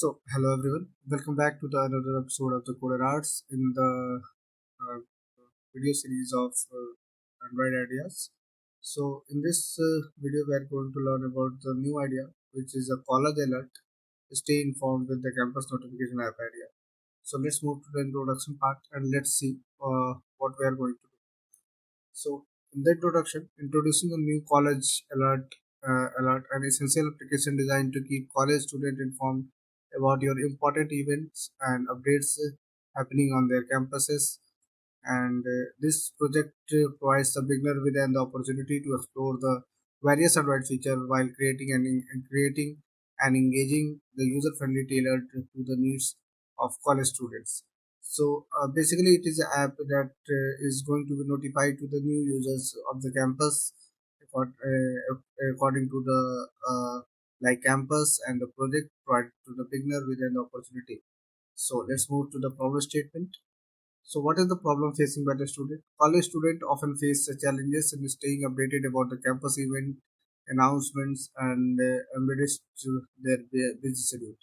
Hello everyone. Welcome back to the another episode of the Codersarts in the uh, video series of Android ideas. In this video, we are going to learn about the new idea, which is a college alert. Stay informed with the campus notification app idea. Let's move to the introduction part and let's see what we are going to do. In the introduction, introducing a new college alert, an essential application designed to keep college students informed about your important events and updates happening on their campuses. And this project provides the beginner with an opportunity to explore the various Android features while creating and engaging the user-friendly tailored to the needs of college students. Basically, it is an app that is going to be notified to the new users of the campus according to the like campus and the project provided to the beginner with an opportunity. Let's move to the problem statement. What is the problem facing by the student? College students often face challenges in staying updated about the campus event announcements and embedded to their busy schedule.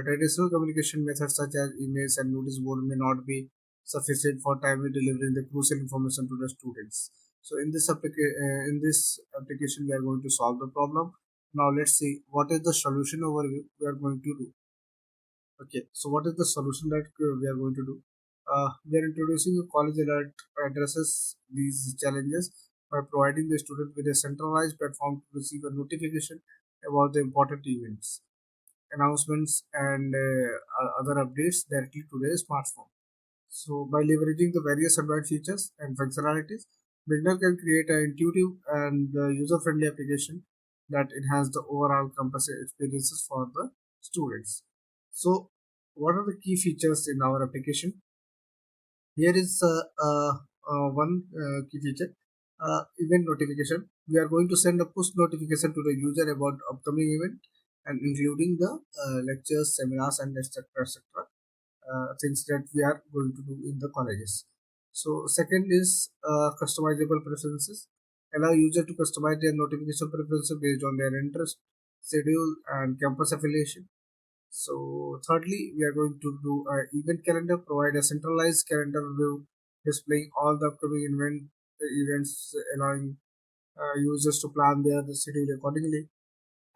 Traditional communication methods such as emails and notice board may not be sufficient for timely delivering the crucial information to the students. In this application, we are going to solve the problem. Now, let's see what is the solution overview we are going to do. Okay, so what is the solution that we are going to do? We are introducing a college alert addresses these challenges by providing the student with a centralized platform to receive a notification about the important events, announcements, and other updates directly to their smartphone. By leveraging the various Android features and functionalities, beginner can create an intuitive and user-friendly application that enhance the overall campus experiences for the students. So, what are the key features in our application? Here is one key feature, event notification. We are going to send a push notification to the user about upcoming event and including the lectures, seminars, and etc. Things that we are going to do in the colleges. So second is customizable preferences. Allow user to customize their notification preferences based on their interest, schedule, and campus affiliation. Thirdly, we are going to do an event calendar, provide a centralized calendar view displaying all the upcoming events, allowing users to plan their schedule accordingly.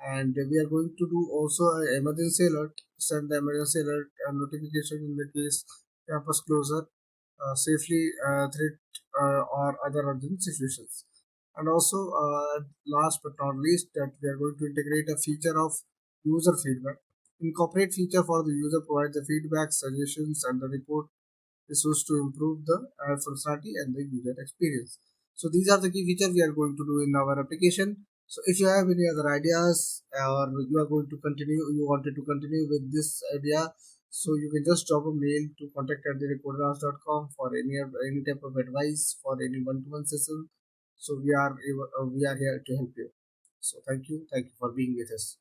And we are going to do also an emergency alert, send the emergency alert and notification in the case campus closure, safely threat or other urgent situations. And also, last but not least, that we are going to integrate a feature of user feedback. Incorporate feature for the user provide the feedback, suggestions, and the report is used to improve the functionality and the user experience. So these are the key features we are going to do in our application. So if you have any other ideas or you are going to continue, you wanted to continue with this idea, so you can just drop a mail to contact@codersarts.com for any type of advice for any one-to-one session. So we are here to help you. So thank you for being with us.